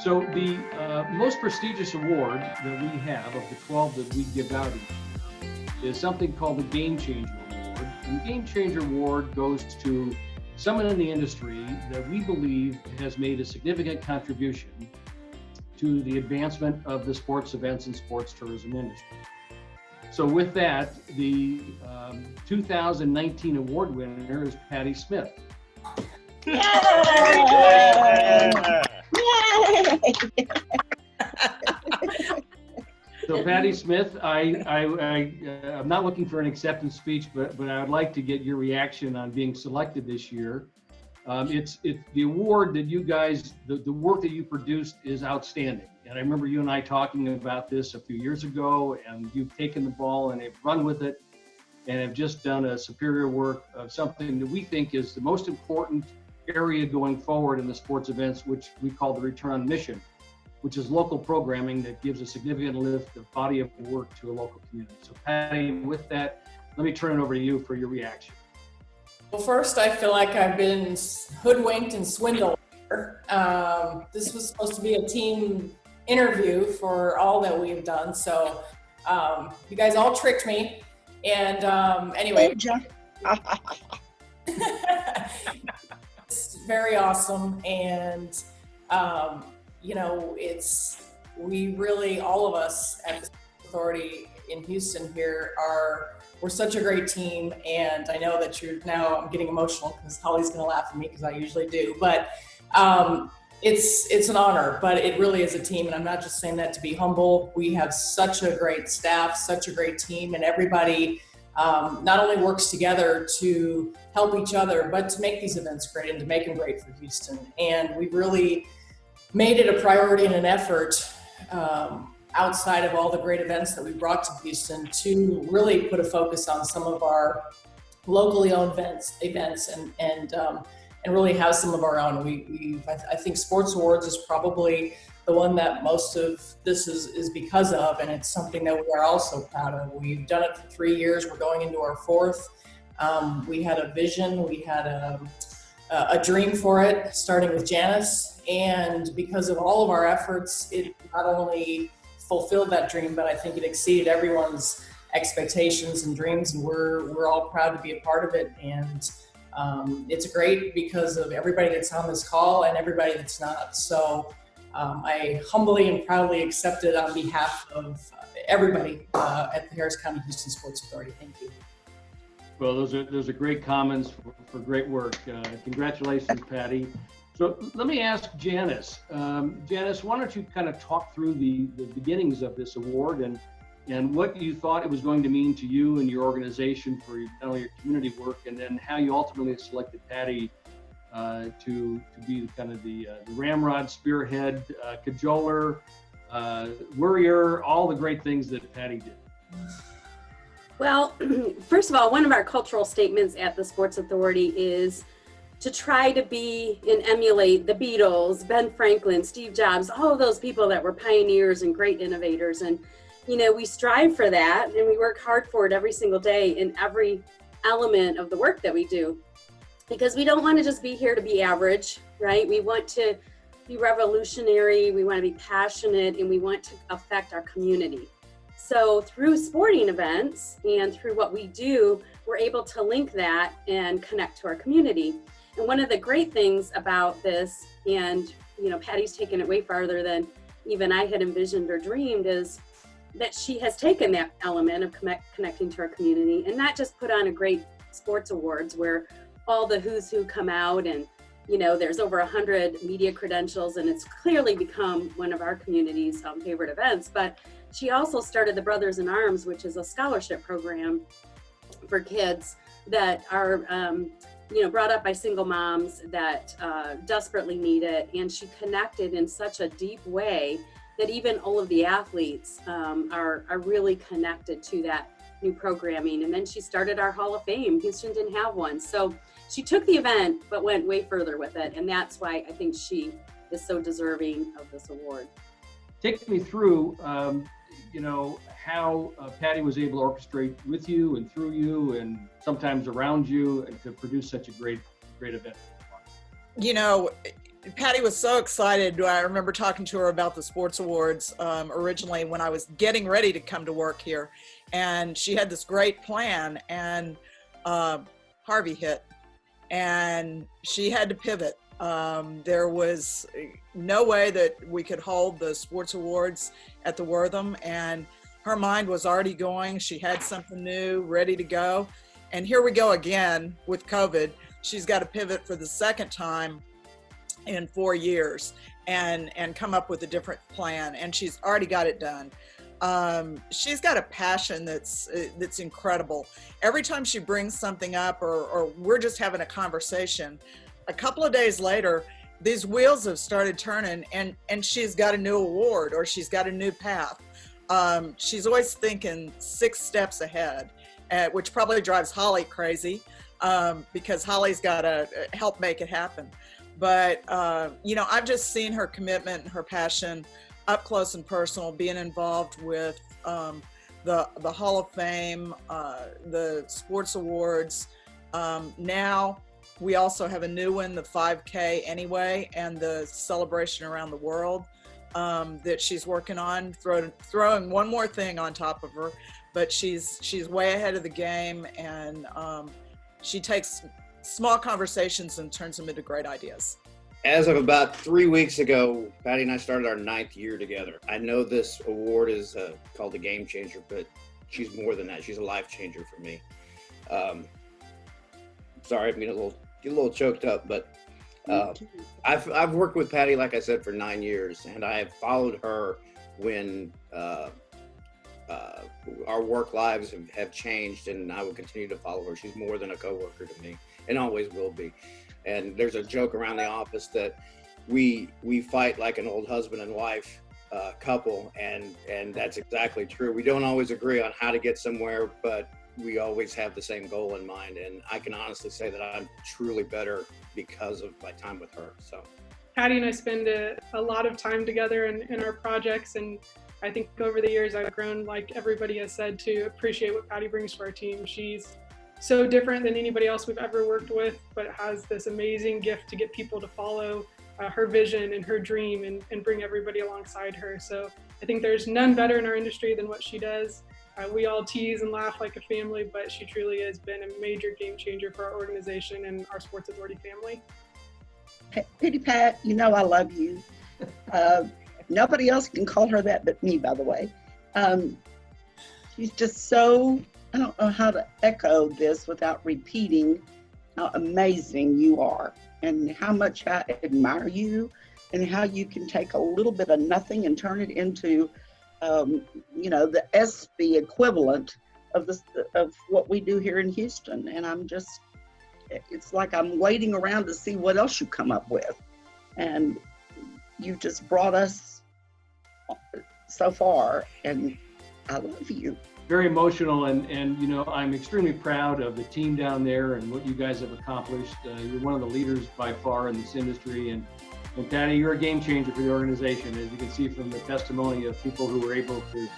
So the most prestigious award that we have of the 12 that we give out each year is something called the Game Changer Award. And the Game Changer Award goes to someone in the industry that we believe has made a significant contribution to the advancement of the sports events and sports tourism industry. So with that, the 2019 award winner is Patty Smith. Yay! So Patty Smith, I'm not looking for an acceptance speech, but I would like to get your reaction on being selected this year. It's the award that you guys, the work that you produced is outstanding. And I remember you and I talking about this a few years ago, and you've taken the ball and have run with it and have just done a superior work of something that we think is the most important area going forward in the sports events, which we call the return on mission, which is local programming that gives a significant lift of body of work to a local community. So Patty, with that, let me turn it over to you for your reaction. Well, first, I feel like I've been hoodwinked and swindled. This was supposed to be a team interview for all that we've done. So you guys all tricked me. And anyway, it's very awesome. And, you know, we really, all of us at the Authority in Houston here we're such a great team. And I know that I'm getting emotional because Holly's going to laugh at me because I usually do, but it's an honor, but it really is a team. And I'm not just saying that to be humble. We have such a great staff, such a great team, and everybody not only works together to help each other, but to make these events great and to make them great for Houston. And we've really made it a priority and an effort outside of all the great events that we brought to Houston to really put a focus on some of our locally owned events and really have some of our own. I think Sports Awards is probably the one that most of this is because of, and it's something that we are also proud of. We've done it for 3 years. We're going into our 4th. We had a vision. We had a dream for it, starting with Janice. And because of all of our efforts, it not only fulfilled that dream, but I think it exceeded everyone's expectations and dreams. And we're all proud to be a part of it. And it's great because of everybody that's on this call and everybody that's not. So I humbly and proudly accept it on behalf of everybody at the Harris County Houston Sports Authority. Thank you. Well, those are great comments for great work. Congratulations, Patty. So let me ask Janice. Janice, why don't you kind of talk through the beginnings of this award and what you thought it was going to mean to you and your organization for not only your community work, and then how you ultimately selected Patty to be kind of the ramrod, spearhead, cajoler, worrier, all the great things that Patty did. Well, first of all, one of our cultural statements at the Sports Authority is to try to be and emulate the Beatles, Ben Franklin, Steve Jobs, all of those people that were pioneers and great innovators. And, you know, we strive for that and we work hard for it every single day in every element of the work that we do, because we don't want to just be here to be average, right? We want to be revolutionary, we want to be passionate, and we want to affect our community. So through sporting events and through what we do, we're able to link that and connect to our community. And one of the great things about this, and you know, Patty's taken it way farther than even I had envisioned or dreamed, is that she has taken that element of connecting to our community and not just put on a great sports awards where all the who's who come out and, you know, there's over 100 media credentials and it's clearly become one of our community's favorite events. But she also started the Brothers in Arms, which is a scholarship program for kids that are, you know, brought up by single moms that desperately need it. And she connected in such a deep way that even all of the athletes are really connected to that new programming. And then she started our Hall of Fame. Houston didn't have one. So she took the event, but went way further with it. And that's why I think she is so deserving of this award. Take me through, you know, how Patty was able to orchestrate with you and through you and sometimes around you and to produce such a great event. You know, Patty was so excited. I remember talking to her about the sports awards originally when I was getting ready to come to work here, and she had this great plan, and Harvey hit, and she had to pivot. There was no way that we could hold the sports awards at the Wortham, and her mind was already going. She had something new ready to go, and here we go again with COVID. She's got to pivot for the second time in 4 years and come up with a different plan, and she's already got it done. She's got a passion that's incredible. Every time she brings something up or we're just having a conversation, a couple of days later, these wheels have started turning, and she's got a new award or she's got a new path. She's always thinking 6 steps ahead, which probably drives Holly crazy because Holly's got to help make it happen. But, I've just seen her commitment and her passion up close and personal, being involved with the Hall of Fame, the sports awards. Now we also have a new one, the 5K anyway, and the celebration around the world that she's working on, throwing one more thing on top of her. But she's way ahead of the game, and she takes small conversations and turns them into great ideas. As of about 3 weeks ago, Patty and I started our 9th year together. I know this award is called a game changer, but she's more than that. She's a life changer for me. Sorry, I'm getting a little choked up, but I've worked with Patty, like I said, for 9 years, and I have followed her when our work lives have changed, and I will continue to follow her. She's more than a coworker to me, and always will be. And there's a joke around the office that we fight like an old husband and wife couple, and that's exactly true. We don't always agree on how to get somewhere, but we always have the same goal in mind. And I can honestly say that I'm truly better because of my time with her. So Patty and I spend a lot of time together in our projects, and I think over the years I've grown, like everybody has said, to appreciate what Patty brings to our team. She's so different than anybody else we've ever worked with, but has this amazing gift to get people to follow her vision and her dream and bring everybody alongside her. So I think there's none better in our industry than what she does. We all tease and laugh like a family, but she truly has been a major game changer for our organization and our Sports Authority family. Pitty Pat, you know I love you. Nobody else can call her that but me, by the way. She's just so, I don't know how to echo this without repeating how amazing you are and how much I admire you and how you can take a little bit of nothing and turn it into, the ESPY equivalent of what we do here in Houston. And it's like I'm waiting around to see what else you come up with. And you just brought us so far, and I love you. Very emotional, and I'm extremely proud of the team down there and what you guys have accomplished. You're one of the leaders by far in this industry, and Patty, you're a game changer for the organization, as you can see from the testimony of people who were able to,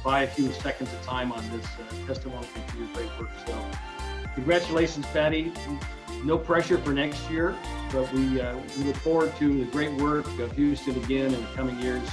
buy a few seconds of time on this testimony to your great work. So, congratulations, Patty. No pressure for next year, but we look forward to the great work of Houston again in the coming years.